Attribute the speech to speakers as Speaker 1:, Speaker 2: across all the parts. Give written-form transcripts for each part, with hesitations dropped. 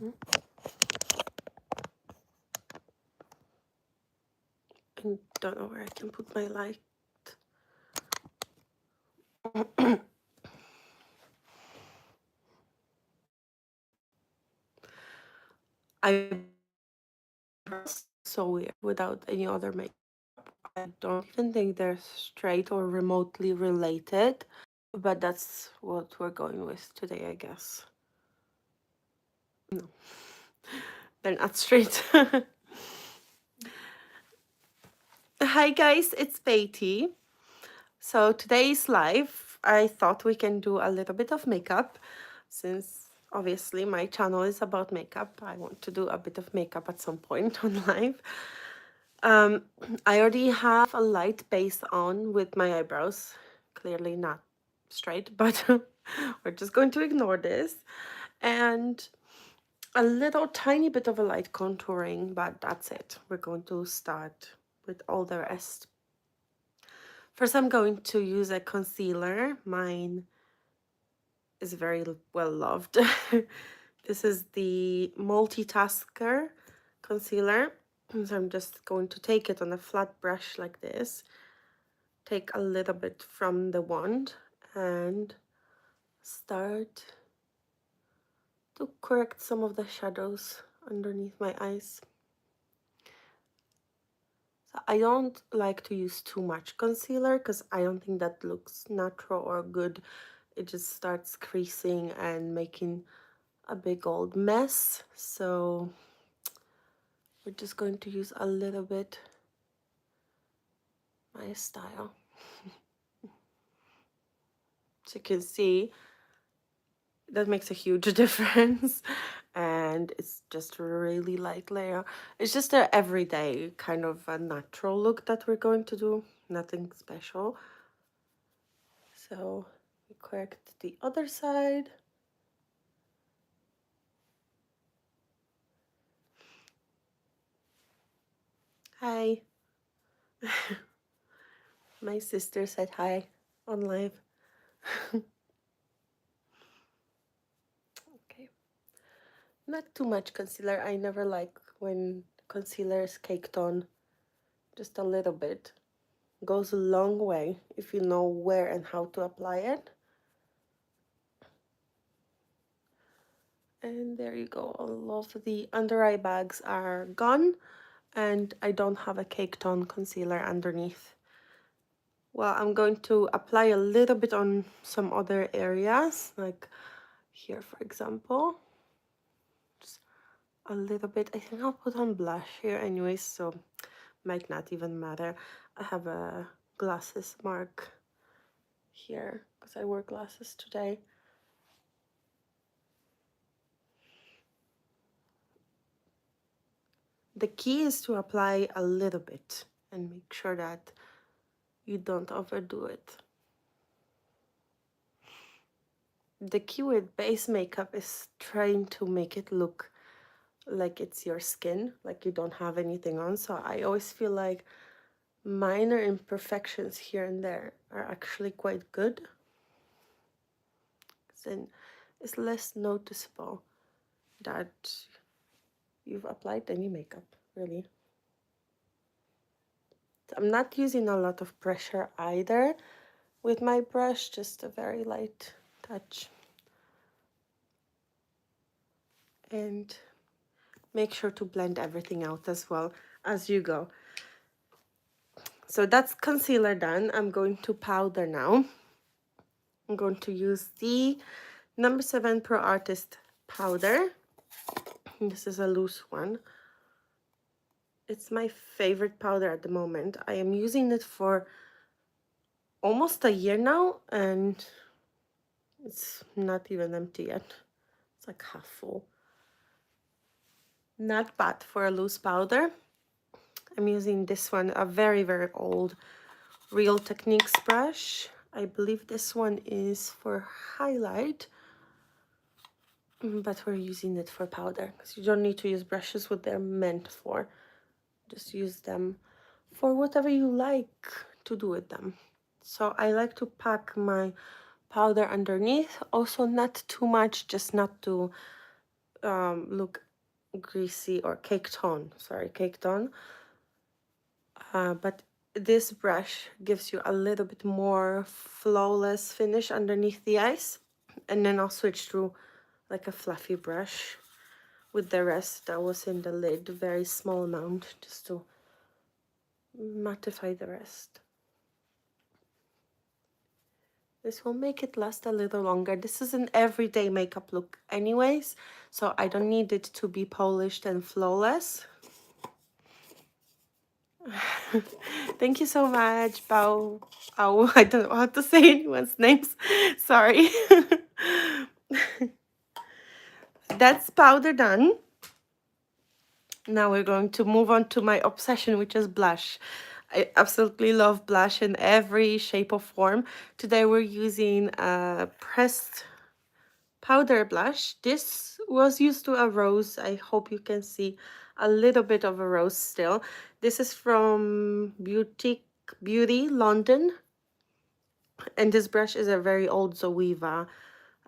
Speaker 1: I don't know where I can put my light. I so weird without any other makeup. I don't even think they're straight or remotely related, but that's what we're going with today, I guess. No, they're not straight. Hi guys, it's Beatty. So today's live, I thought we can do a little bit of makeup since obviously my channel is about makeup. I want to do a bit of makeup at some point on live. I already have a light base on with my eyebrows. Clearly not straight, but we're just going to ignore this. And a little tiny bit of a light contouring, but that's it. We're going to start with all the rest. First, I'm going to use a concealer. Mine is very well loved. This is the Multitasker concealer. So I'm just going to take it on a flat brush like this. Take a little bit from the wand and start to correct some of the shadows underneath my eyes. So I don't like to use too much concealer because I don't think that looks natural or good. It just starts creasing and making a big old mess. So we're just going to use a little bit my style. So you can see that makes a huge difference, and it's just a really light layer. It's just a everyday kind of a natural look that we're going to do, nothing special. So we correct the other side. Hi. My sister said hi on live. Okay, not too much concealer. I never like when concealer is caked on. Just a little bit goes a long way if you know where and how to apply it. And there you go, all of the under eye bags are gone, and I don't have a caked on concealer underneath. Well, I'm going to apply a little bit on some other areas, like here for example. Just a little bit. I think I'll put on blush here anyways, so might not even matter. I have a glasses mark here because I wear glasses today. The key is to apply a little bit and make sure that you don't overdo it. The key with base makeup is trying to make it look like it's your skin, like you don't have anything on. So I always feel like minor imperfections here and there are actually quite good. Then it's less noticeable that you've applied any makeup, really. I'm not using a lot of pressure either with my brush, just a very light touch. And make sure to blend everything out as well as you go. So that's concealer done. I'm going to powder now. I'm going to use the No. 7 Pro Artist powder. This is a loose one. It's my favorite powder at the moment. I am using it for almost a year now, and it's not even empty yet. It's like half full. Not bad for a loose powder. I'm using this one, a very, very old Real Techniques brush. I believe this one is for highlight, but we're using it for powder because you don't need to use brushes what they're meant for. Just use them for whatever you like to do with them. So I like to pack my powder underneath, also not too much, just not to look greasy or caked on. Sorry, caked on. But this brush gives you a little bit more flawless finish underneath the eyes. And then I'll switch to like a fluffy brush with the rest that was in the lid, very small amount, just to mattify the rest. This will make it last a little longer. This is an everyday makeup look anyways, so I don't need it to be polished and flawless. Thank you so much, Bao. Oh, I don't know how to say anyone's names. Sorry. That's powder done. Now we're going to move on to my obsession, which is blush. I absolutely love blush in every shape or form. Today we're using a pressed powder blush. This was used to a rose. I hope you can see a little bit of a rose still. This is from Beauty London. And this brush is a very old Zoeva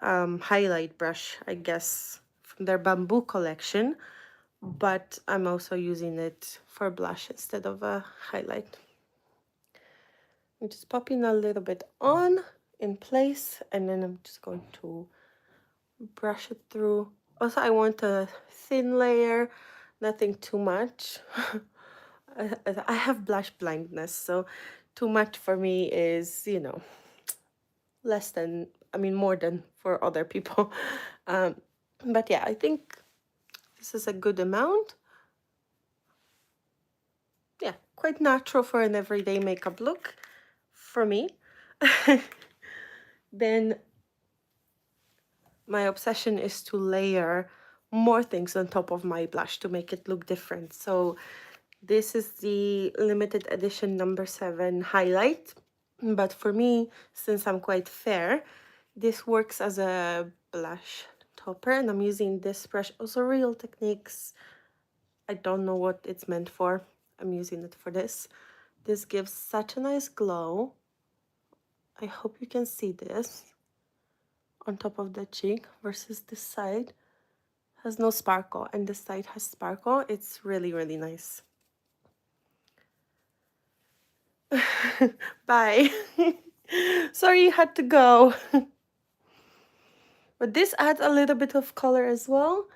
Speaker 1: highlight brush, I guess, from their bamboo collection. But I'm also using it for blush instead of a highlight. I'm just popping a little bit on in place, and then I'm just going to brush it through. Also, I want a thin layer, nothing too much. I have blush blindness, so too much for me is, you know, less than, I mean, more than for other people. But yeah, I think this is a good amount. Yeah, quite natural for an everyday makeup look for me. Then my obsession is to layer more things on top of my blush to make it look different. So this is the limited edition number 7 highlight. But for me, since I'm quite fair, this works as a blush topper, and I'm using this brush, also Real Techniques. I don't know what it's meant for. I'm using it for this. This gives such a nice glow. I hope you can see this on top of the cheek versus this side has no sparkle, and this side has sparkle. It's really, really nice. Bye. Sorry you had to go. But this adds a little bit of color as well.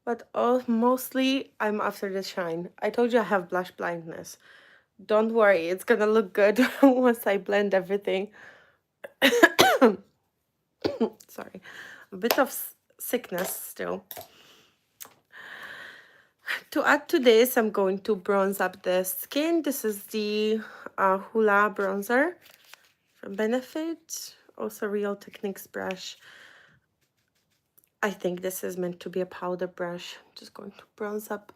Speaker 1: But mostly I'm after the shine. I told you I have blush blindness. Don't worry, it's gonna look good once I blend everything. Sorry, a bit of sickness still. To add to this, I'm going to bronze up the skin. This is the Hoola bronzer from Benefit, also Real Techniques brush. I think this is meant to be a powder brush. I'm just going to bronze up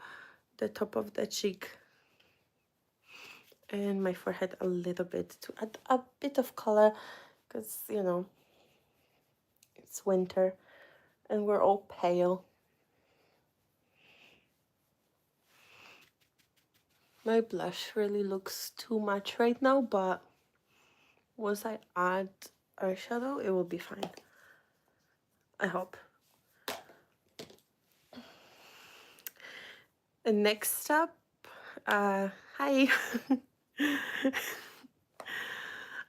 Speaker 1: the top of the cheek and my forehead a little bit to add a bit of color, because, you know, it's winter and we're all pale. My blush really looks too much right now, but once I add eyeshadow, it will be fine. I hope. And next up, hi.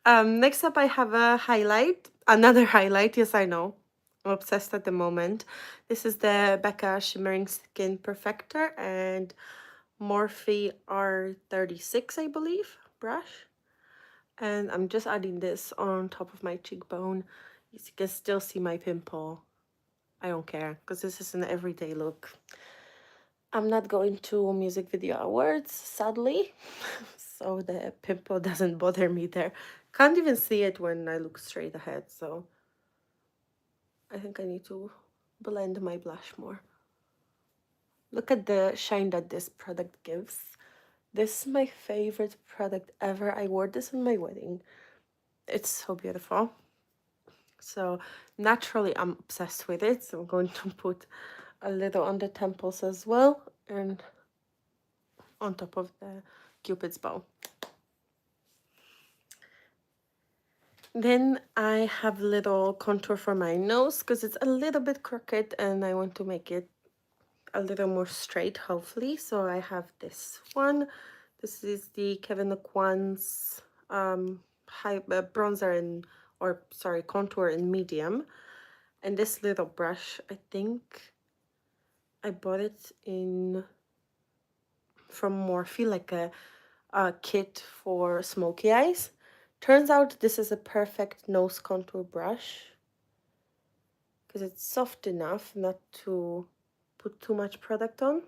Speaker 1: Next up I have a highlight, another highlight. Yes, I know, I'm obsessed at the moment. This is the Becca Shimmering Skin Perfector and Morphe R36, I believe, brush. And I'm just adding this on top of my cheekbone. You can still see my pimple. I don't care, because this is an everyday look. I'm not going to music video awards, sadly, so the pimple doesn't bother me there. Can't even see it when I look straight ahead, so I think I need to blend my blush more. Look at the shine that this product gives. This is my favorite product ever. I wore this on my wedding. It's so beautiful. So naturally I'm obsessed with it, so I'm going to put a little on the temples as well and on top of the Cupid's bow. Then I have a little contour for my nose because it's a little bit crooked and I want to make it a little more straight, hopefully. So I have this one. This is the Kevyn Aucoin's bronzer in, or sorry, contour in medium. And this little brush, I think I bought it from Morphe, like a kit for smoky eyes. Turns out this is a perfect nose contour brush because it's soft enough not to put too much product on.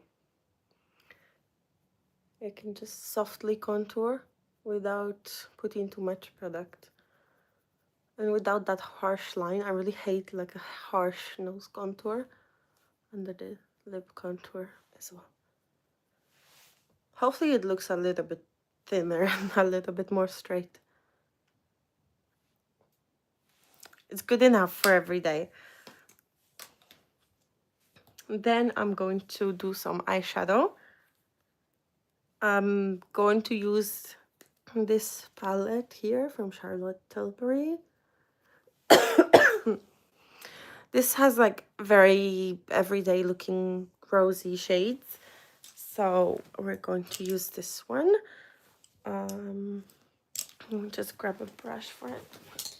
Speaker 1: I can just softly contour without putting too much product. And without that harsh line. I really hate like a harsh nose contour under the lip contour as well. Hopefully it looks a little bit thinner and a little bit more straight. It's good enough for every day. Then I'm going to do some eyeshadow. I'm going to use this palette here from Charlotte Tilbury. This has like very everyday looking rosy shades. So we're going to use this one. Let me just grab a brush for it.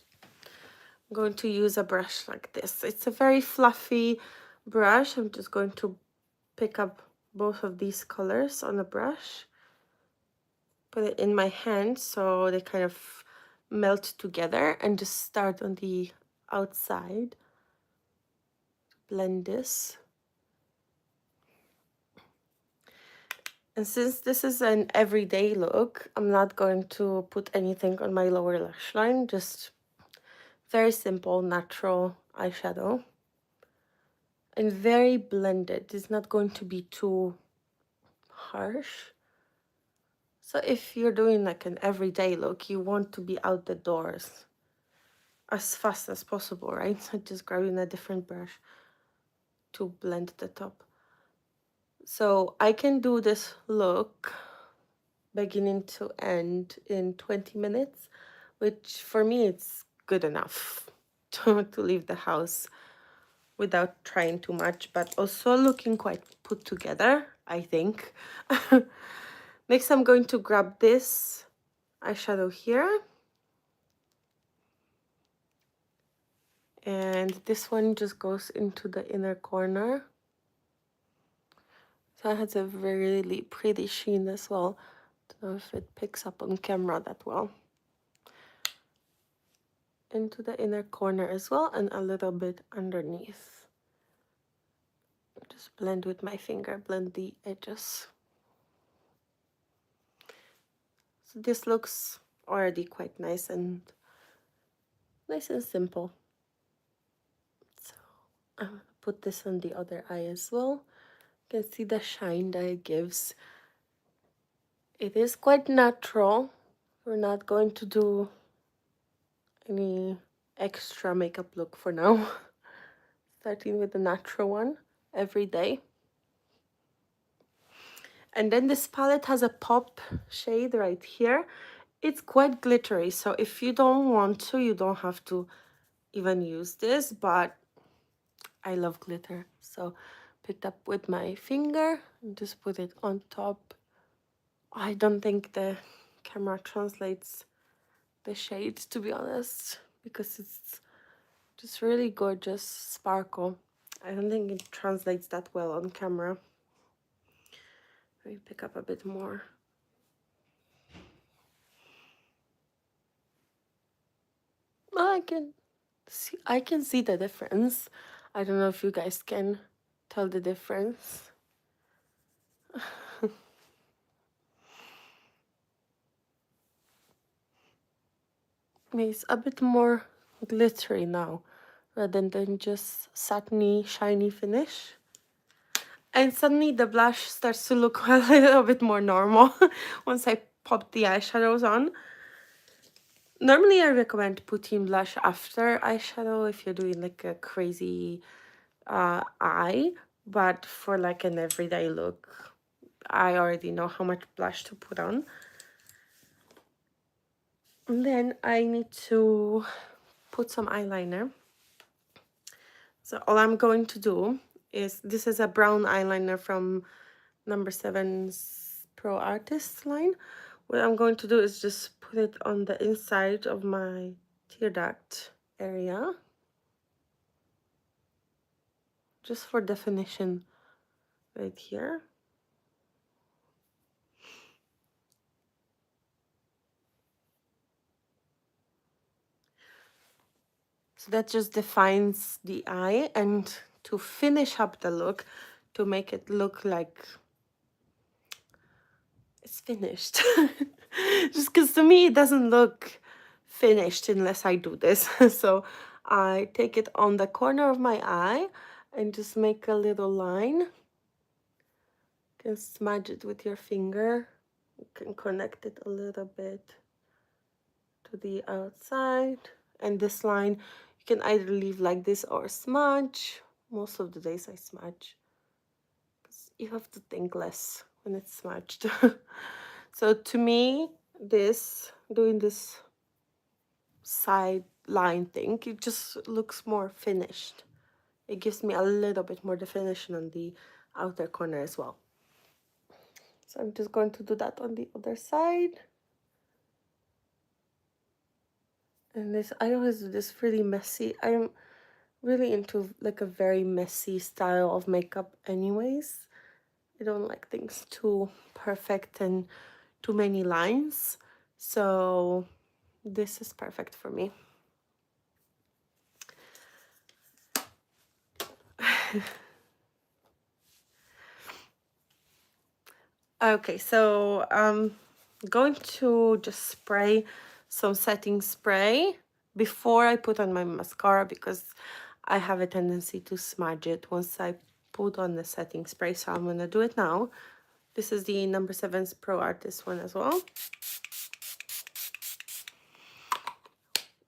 Speaker 1: I'm going to use a brush like this. It's a very fluffy brush. I'm just going to pick up both of these colors on the brush, put it in my hand so they kind of melt together, and just start on the outside. Blend this. And since this is an everyday look, I'm not going to put anything on my lower lash line, just very simple, natural eyeshadow. And very blended. It's not going to be too harsh. So if you're doing like an everyday look, you want to be out the doors as fast as possible, right? So just grabbing a different brush to blend the top. So I can do this look beginning to end in 20 minutes, which for me it's good enough to leave the house without trying too much, but also looking quite put together, I think. Next, I'm going to grab this eyeshadow here. And this one just goes into the inner corner. So it has a really pretty sheen as well. Don't know if it picks up on camera that well. Into the inner corner as well, and a little bit underneath. Just blend with my finger, blend the edges. So this looks already quite nice and simple. So I'm gonna put this on the other eye as well. You can see the shine that it gives. It is quite natural. We're not going to do any extra makeup look for now. Starting with the natural one every day. And then this palette has a pop shade right here. It's quite glittery, so if you don't want to, you don't have to even use this, but I love glitter. So picked up with my finger and just put it on top. I don't think the camera translates the shade, to be honest, because it's just really gorgeous sparkle. I don't think it translates that well on camera. Let me pick up a bit more. I can see the difference. I don't know if you guys can tell the difference. It's a bit more glittery now rather than just satiny, shiny finish. And suddenly the blush starts to look a little bit more normal once I pop the eyeshadows on. Normally I recommend putting blush after eyeshadow if you're doing like a crazy eye, but for like an everyday look, I already know how much blush to put on. And then I need to put some eyeliner. So all I'm going to do this is a brown eyeliner from number 7's Pro Artist line. What I'm going to do is just put it on the inside of my tear duct area, just for definition right here. So that just defines the eye, and to finish up the look, to make it look like it's finished. Just because to me it doesn't look finished unless I do this. So I take it on the corner of my eye and just make a little line. You can smudge it with your finger. You can connect it a little bit to the outside. And this line you can either leave like this or smudge. Most of the days I smudge, because you have to think less when it's smudged. So to me, doing this side line thing, it just looks more finished. It gives me a little bit more definition on the outer corner as well. So I'm just going to do that on the other side. And this, I always do this really messy. I'm really into like a very messy style of makeup anyways. I don't like things too perfect and too many lines. So this is perfect for me. Okay, so I'm going to just spray some setting spray before I put on my mascara, because I have a tendency to smudge it once I put on the setting spray. So I'm going to do it now. This is the number 7's Pro Artist one as well.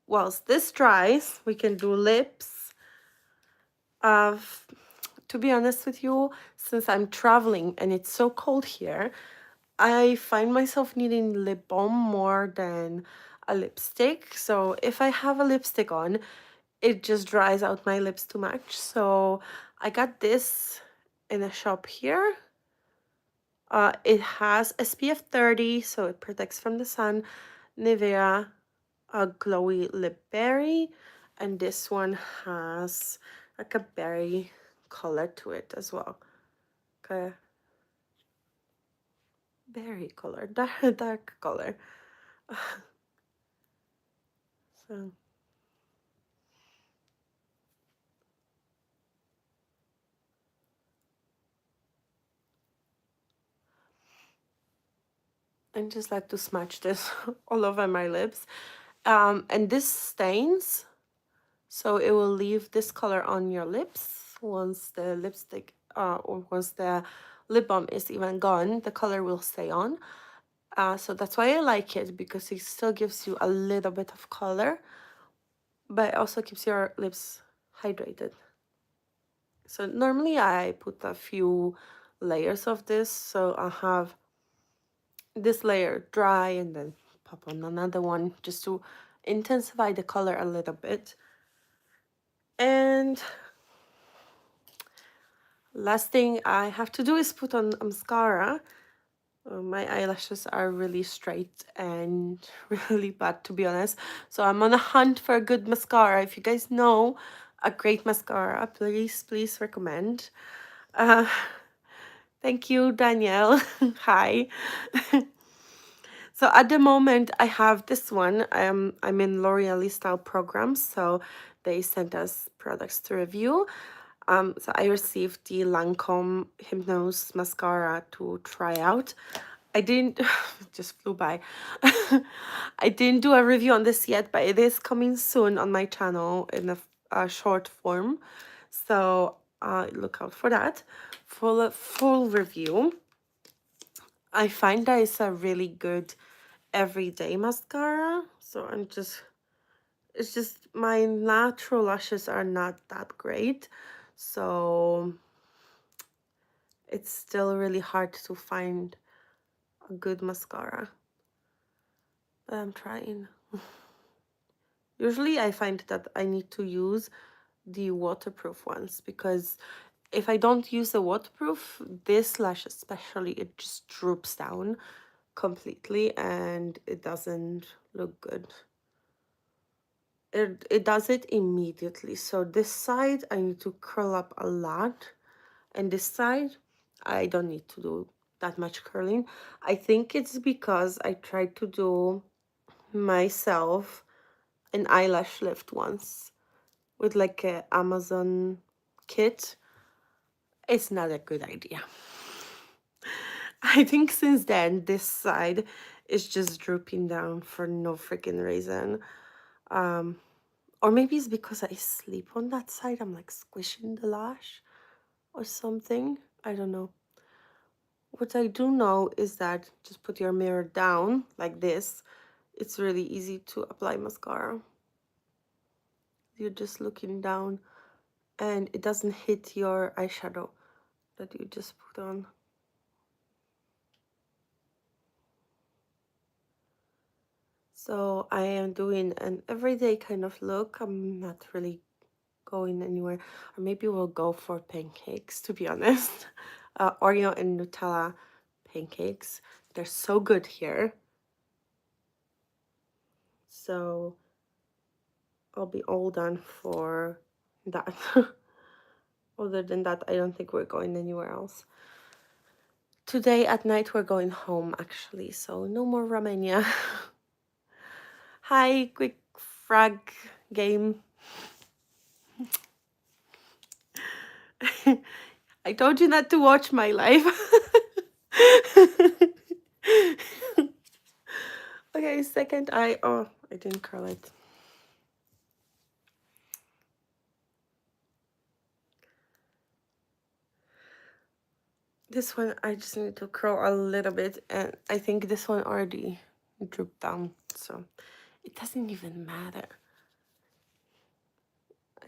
Speaker 1: Whilst this dries, we can do lips. To be honest with you, since I'm traveling and it's so cold here, I find myself needing lip balm more than a lipstick. So if I have a lipstick on, it just dries out my lips too much. So I got this in a shop here. It has SPF 30, so it protects from the sun. Nivea Glowy Lip Berry. And this one has like a berry color to it as well. Okay. Berry color, dark color. So I just like to smudge this all over my lips. And this stains, so it will leave this color on your lips once the lipstick or once the lip balm is even gone, the color will stay on. So that's why I like it, because it still gives you a little bit of color, but it also keeps your lips hydrated. So normally I put a few layers of this, so I have this layer dry and then pop on another one just to intensify the color a little bit. And last thing I have to do is put on mascara. My eyelashes are really straight and really bad, to be honest. So I'm on a hunt for a good mascara. If you guys know a great mascara, please recommend. Thank you, Danielle. Hi. So at the moment, I have this one. I'm in L'Oreal style programs, so they sent us products to review. So I received the Lancome Hypnose mascara to try out. I didn't, just flew by. I didn't do a review on this yet, but it is coming soon on my channel in a short form. So look out for that. Full review. I find that it's a really good everyday mascara. So it's just my natural lashes are not that great. So it's still really hard to find a good mascara. But I'm trying. Usually I find that I need to use the waterproof ones, because if I don't use the waterproof, this lash especially, it just droops down completely and it doesn't look good. It does it immediately. So this side I need to curl up a lot, and this side I don't need to do that much curling. I think it's because I tried to do myself an eyelash lift once with like a Amazon kit. It's not a good idea. I think since then this side is just drooping down for no freaking reason. Or maybe it's because I sleep on that side. I'm like squishing the lash or something. I don't know. What I do know is that just put your mirror down like this. It's really easy to apply mascara. You're just looking down and it doesn't hit your eyeshadow that you just put on. So I am doing an everyday kind of look. I'm not really going anywhere. Or maybe we'll go for pancakes, to be honest. Oreo and Nutella pancakes. They're so good here. So I'll be all done for that. Other than that, I don't think we're going anywhere else. Today at night, we're going home, actually. So no more Romania. Hi, quick frag game. I told you not to watch my live. Okay, second eye. Oh, I didn't curl it. This one, I just need to curl a little bit. And I think this one already drooped down. So it doesn't even matter.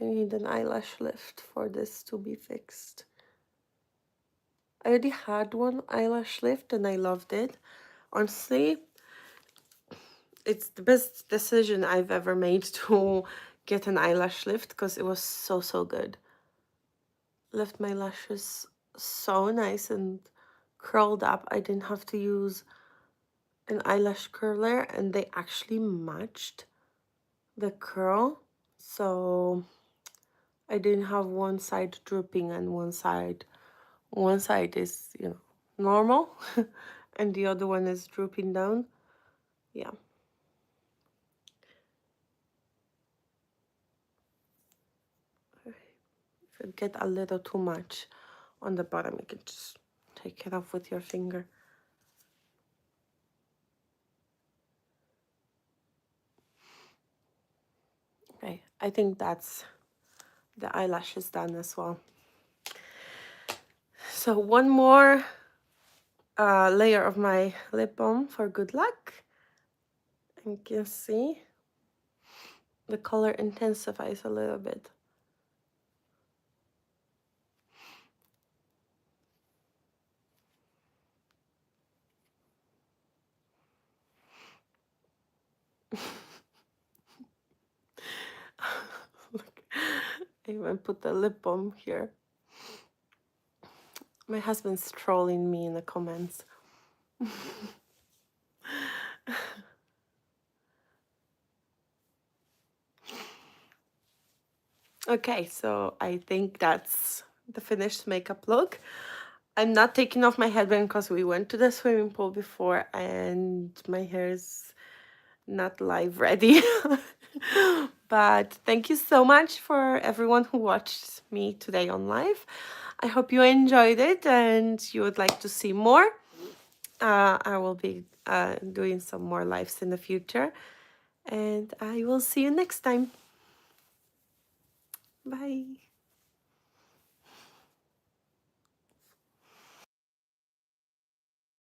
Speaker 1: I need an eyelash lift for this to be fixed. I already had one eyelash lift and I loved it. Honestly, it's the best decision I've ever made to get an eyelash lift because it was so, so good. Left my lashes so nice and curled up. I didn't have to use an eyelash curler and they actually matched the curl. So I didn't have one side drooping and one side is, you know, normal and the other one is drooping down. Yeah. If you get a little too much on the bottom, you can just take it off with your finger. Okay, I think that's the eyelashes done as well. So one more layer of my lip balm for good luck. And you can see the color intensifies a little bit. Look, I even put the lip balm here. My husband's trolling me in the comments. Okay, so I think that's the finished makeup look. I'm not taking off my headband because we went to the swimming pool before and my hair is not live ready. But thank you so much for everyone who watched me today on live. I hope you enjoyed it and you would like to see more. I will be doing some more lives in the future. And I will see you next time. Bye.